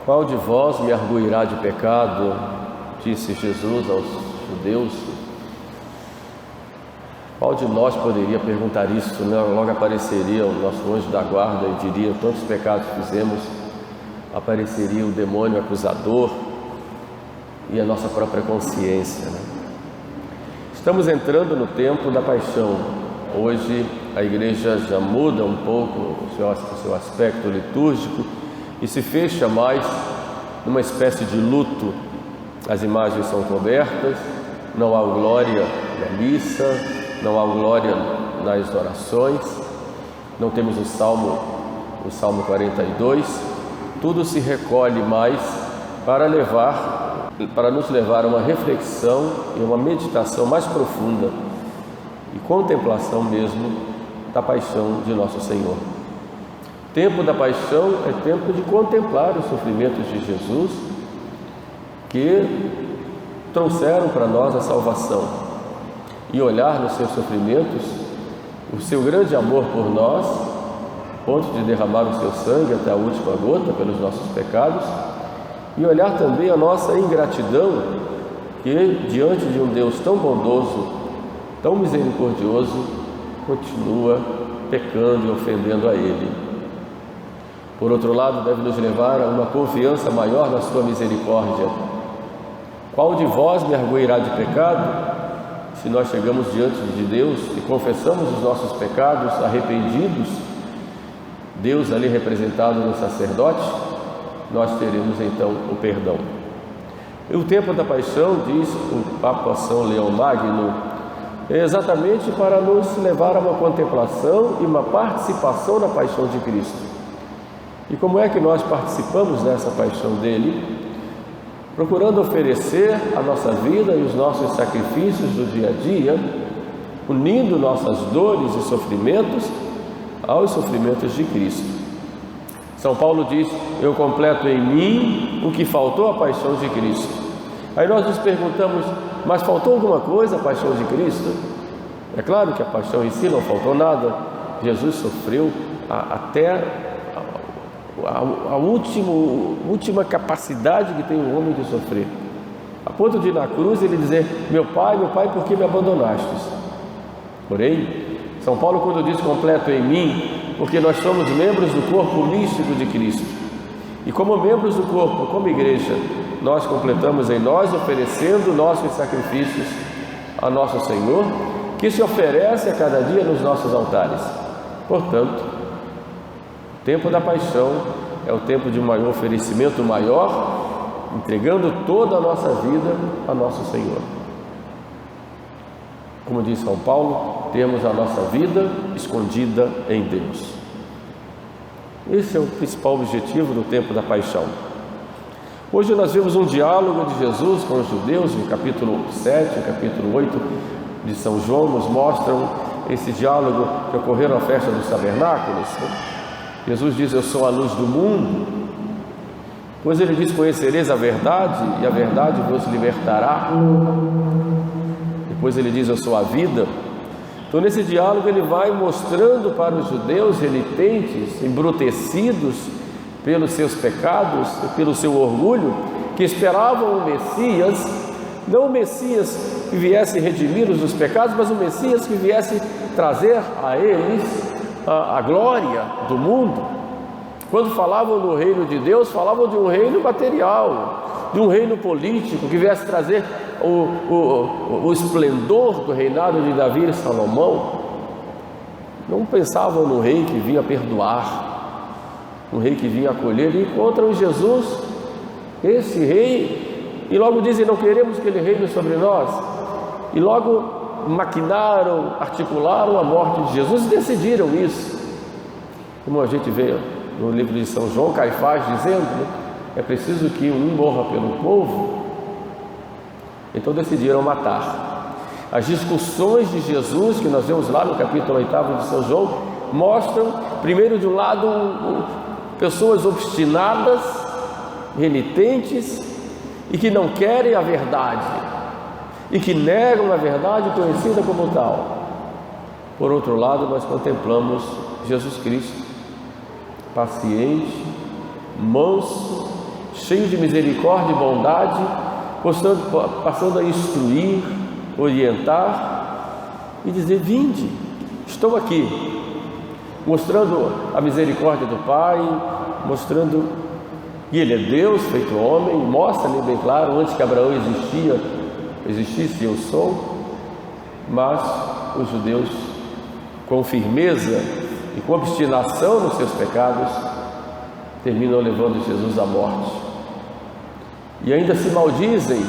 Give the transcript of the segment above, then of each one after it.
Qual de vós me arguirá de pecado? Disse Jesus aos judeus. Qual de nós poderia perguntar isso, né? Logo apareceria o nosso anjo da guarda e diria: quantos pecados fizemos? Apareceria o demônio acusador e a nossa própria consciência, né? Estamos entrando no tempo da paixão. Hoje a igreja já muda um pouco o seu aspecto litúrgico e se fecha mais numa espécie de luto. As imagens são cobertas, não há glória na missa, não há glória nas orações, não temos o Salmo 42, tudo se recolhe mais para nos levar a uma reflexão e uma meditação mais profunda e contemplação mesmo da paixão de nosso Senhor. O tempo da paixão é tempo de contemplar os sofrimentos de Jesus, que trouxeram para nós a salvação, e olhar nos seus sofrimentos o seu grande amor por nós, a ponto de derramar o seu sangue até a última gota pelos nossos pecados, e olhar também a nossa ingratidão, que diante de um Deus tão bondoso, tão misericordioso, continua pecando e ofendendo a Ele. Por outro lado, deve nos levar a uma confiança maior na sua misericórdia. Qual de vós me arguirá de pecado? Se nós chegamos diante de Deus e confessamos os nossos pecados arrependidos, Deus ali representado no sacerdote, nós teremos então o perdão. E o tempo da paixão, diz o Papa São Leão Magno, é exatamente para nos levar a uma contemplação e uma participação na paixão de Cristo. E como é que nós participamos dessa paixão dele? Procurando oferecer a nossa vida e os nossos sacrifícios do dia a dia, unindo nossas dores e sofrimentos aos sofrimentos de Cristo. São Paulo diz: eu completo em mim o que faltou à paixão de Cristo. Aí nós nos perguntamos: mas faltou alguma coisa à paixão de Cristo? É claro que a paixão em si não faltou nada. Jesus sofreu até a última capacidade que tem o homem de sofrer, a ponto de na cruz ele dizer: meu pai, por que me abandonastes? Porém, São Paulo, quando diz completo em mim, porque nós somos membros do corpo místico de Cristo, e como membros do corpo, como igreja, nós completamos em nós, oferecendo nossos sacrifícios a nosso Senhor, que se oferece a cada dia nos nossos altares. Portanto, o tempo da paixão é o tempo de um oferecimento maior, entregando toda a nossa vida a nosso Senhor. Como diz São Paulo, temos a nossa vida escondida em Deus. Esse é o principal objetivo do tempo da paixão. Hoje nós vemos um diálogo de Jesus com os judeus, no capítulo 7, no capítulo 8 de São João, nos mostram esse diálogo que ocorreu na festa dos tabernáculos. Jesus diz: eu sou a luz do mundo. Depois ele diz: conhecereis a verdade e a verdade vos libertará. Depois ele diz: eu sou a vida. Então nesse diálogo ele vai mostrando para os judeus renitentes, embrutecidos pelos seus pecados, pelo seu orgulho, que esperavam o Messias, não o Messias que viesse redimir-os dos pecados, mas o Messias que viesse trazer a eles a glória do mundo. Quando falavam no reino de Deus, falavam de um reino material, de um reino político que viesse trazer o esplendor do reinado de Davi e Salomão. Não pensavam no rei que vinha perdoar, um rei que vinha acolher, e encontram em Jesus esse rei, e logo dizem: não queremos que ele reine sobre nós, e logo maquinaram, articularam a morte de Jesus e decidiram isso. Como a gente vê no livro de São João, Caifás dizendo: é preciso que um morra pelo povo. Então decidiram matar. As discussões de Jesus, que nós vemos lá no capítulo 8 de São João, mostram, primeiro, de um lado, pessoas obstinadas, renitentes e que não querem a verdade, e que negam a verdade conhecida como tal. Por outro lado, nós contemplamos Jesus Cristo, paciente, manso cheio de misericórdia e bondade, passando a instruir, orientar e dizer: vinde, estou aqui, mostrando a misericórdia do Pai, mostrando que Ele é Deus feito homem, mostra-lhe bem claro, antes que Abraão existisse eu sou. Mas os judeus, com firmeza e com obstinação nos seus pecados, terminam levando Jesus à morte. E ainda se maldizem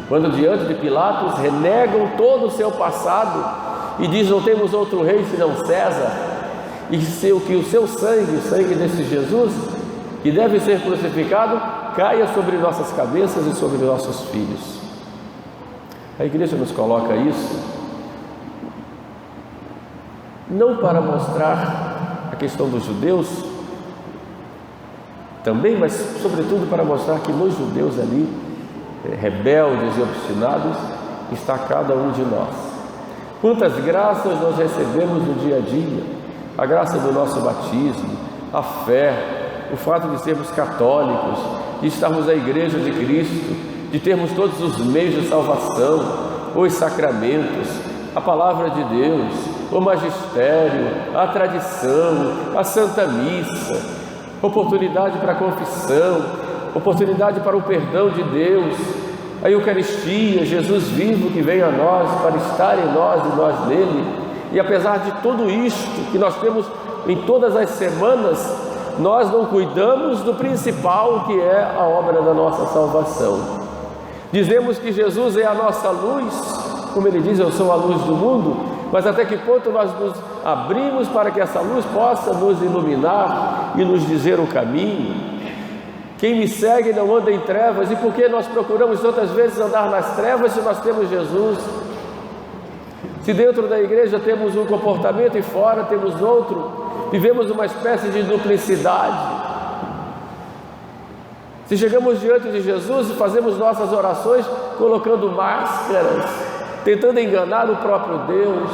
quando diante de Pilatos renegam todo o seu passado e dizem: não temos outro rei senão César, e que o seu sangue, o sangue desse Jesus, que deve ser crucificado, caia sobre nossas cabeças e sobre nossos filhos. A igreja nos coloca isso não para mostrar a questão dos judeus também, mas sobretudo para mostrar que nos judeus ali, rebeldes e obstinados, está cada um de nós. Quantas graças nós recebemos no dia a dia: a graça do nosso batismo, a fé, o fato de sermos católicos, de estarmos na igreja de Cristo, de termos todos os meios de salvação, os sacramentos, a palavra de Deus, o magistério, a tradição, a Santa Missa, oportunidade para a confissão, oportunidade para o perdão de Deus, a Eucaristia, Jesus vivo que vem a nós para estar em nós e nós nele. E apesar de tudo isto que nós temos em todas as semanas, nós não cuidamos do principal, que é a obra da nossa salvação. Dizemos que Jesus é a nossa luz, como ele diz: eu sou a luz do mundo. Mas até que ponto nós nos abrimos para que essa luz possa nos iluminar e nos dizer o caminho? Quem me segue não anda em trevas. E por que nós procuramos tantas vezes andar nas trevas se nós temos Jesus? Se dentro da igreja temos um comportamento e fora temos outro, vivemos uma espécie de duplicidade. Se chegamos diante de Jesus e fazemos nossas orações colocando máscaras, tentando enganar o próprio Deus: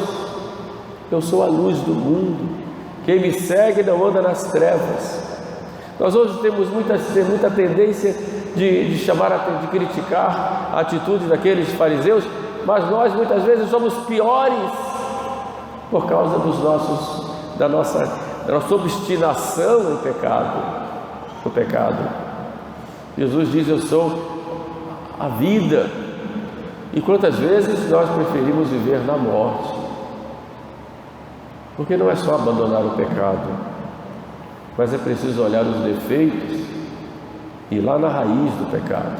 eu sou a luz do mundo, quem me segue não anda nas trevas. Nós hoje temos muita tendência de criticar a atitude daqueles fariseus, mas nós muitas vezes somos piores por causa da nossa obstinação no pecado. Jesus diz: eu sou a vida. E quantas vezes nós preferimos viver na morte? Porque não é só abandonar o pecado, mas é preciso olhar os defeitos e ir lá na raiz do pecado.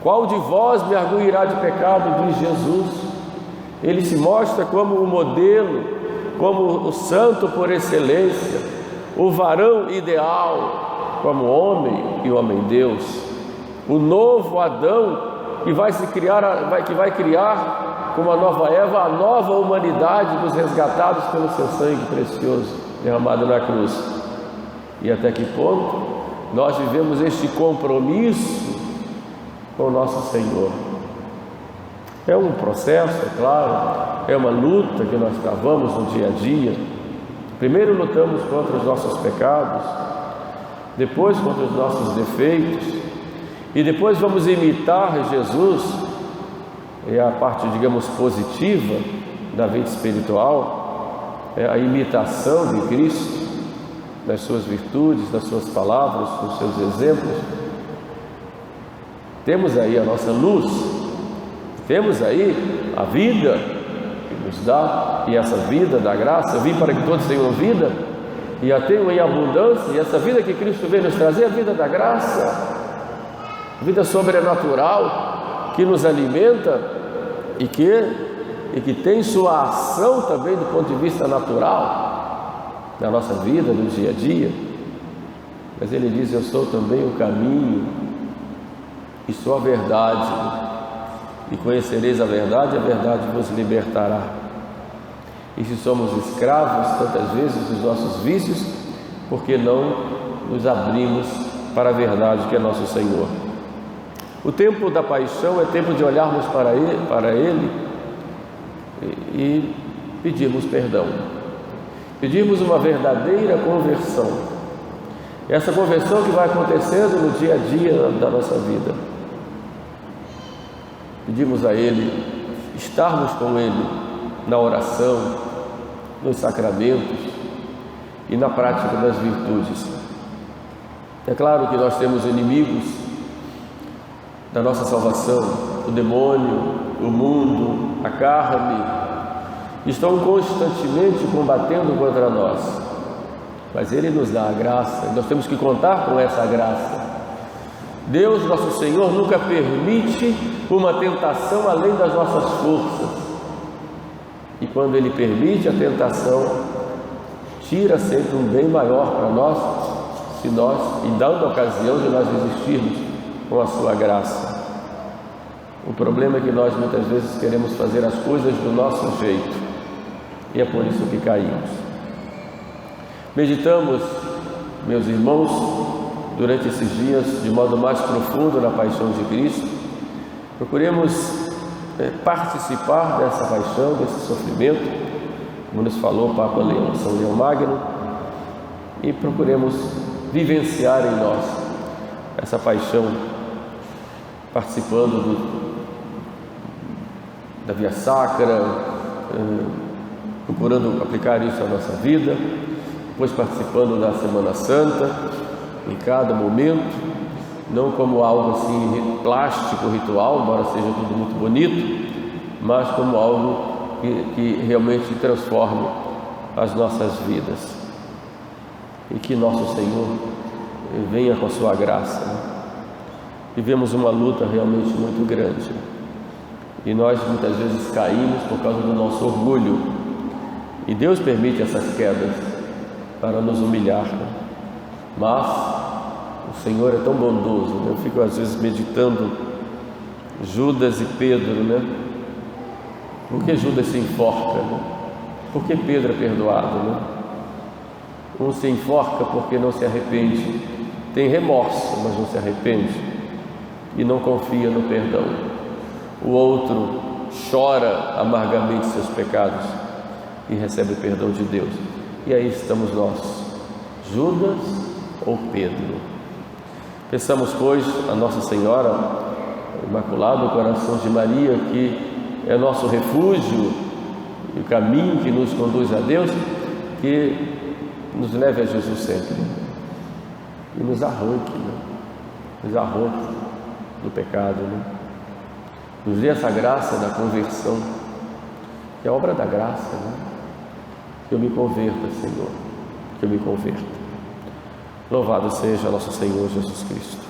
Qual de vós me arguirá de pecado? Diz Jesus. Ele se mostra como o modelo, como o santo por excelência, o varão ideal, como homem e homem-deus, o novo Adão, que vai criar como a nova Eva, a nova humanidade dos resgatados pelo seu sangue precioso derramado na cruz. E até que ponto nós vivemos este compromisso com o nosso Senhor? É um processo, é claro, é uma luta que nós travamos no dia a dia. Primeiro lutamos contra os nossos pecados, depois contra os nossos defeitos, e depois vamos imitar Jesus. É a parte, digamos, positiva da vida espiritual, é a imitação de Cristo, nas suas virtudes, nas suas palavras, nos seus exemplos. Temos aí a nossa luz, temos aí a vida que nos dá, e essa vida da graça: eu vim para que todos tenham vida e a tenham em abundância. E essa vida que Cristo veio nos trazer é a vida da graça, vida sobrenatural, que nos alimenta e que tem sua ação também do ponto de vista natural na nossa vida, no dia a dia. Mas ele diz: eu sou também o caminho e sou a verdade, e conhecereis a verdade vos libertará. E se somos escravos tantas vezes dos nossos vícios, porque não nos abrimos para a verdade que é nosso Senhor? O tempo da paixão é tempo de olharmos para Ele e pedirmos perdão, pedirmos uma verdadeira conversão. Essa conversão que vai acontecendo no dia a dia da nossa vida. Pedimos a Ele estarmos com Ele na oração, nos sacramentos e na prática das virtudes. É claro que nós temos inimigos da nossa salvação, o demônio, o mundo, a carne, estão constantemente combatendo contra nós, mas Ele nos dá a graça, nós temos que contar com essa graça. Deus, nosso Senhor, nunca permite uma tentação além das nossas forças, e quando Ele permite a tentação, tira sempre um bem maior para nós, se nós, e dando a ocasião de nós resistirmos com a sua graça. O problema é que nós muitas vezes queremos fazer as coisas do nosso jeito, e é por isso que caímos. Meditamos, meus irmãos, durante esses dias, de modo mais profundo na paixão de Cristo. Procuremos participar dessa paixão, desse sofrimento, como nos falou o Papa São Leão Magno, e procuremos vivenciar em nós essa paixão, participando da Via Sacra, procurando aplicar isso à nossa vida, depois participando da Semana Santa, em cada momento, não como algo assim plástico, ritual, embora seja tudo muito bonito, mas como algo que realmente transforme as nossas vidas. E que nosso Senhor venha com a sua graça. Vivemos uma luta realmente muito grande, e nós muitas vezes caímos por causa do nosso orgulho, e Deus permite essas quedas para nos humilhar, mas o Senhor é tão bondoso, né? Eu fico às vezes meditando Judas e Pedro, né? Por que Judas se enforca, né? Por que Pedro é perdoado, né? Um se enforca porque não se arrepende, tem remorso, mas não se arrepende e não confia no perdão. O outro chora amargamente seus pecados e recebe o perdão de Deus. E aí estamos nós, Judas ou Pedro? Peçamos, pois, a Nossa Senhora, Imaculado Coração de Maria, que é nosso refúgio e o caminho que nos conduz a Deus, que nos leve a Jesus sempre e nos arranque, né? Nos arranque do pecado, né? Nos dê essa graça da conversão, que é obra da graça, né? Que eu me converta, Senhor, que eu me converta. Louvado seja nosso Senhor Jesus Cristo.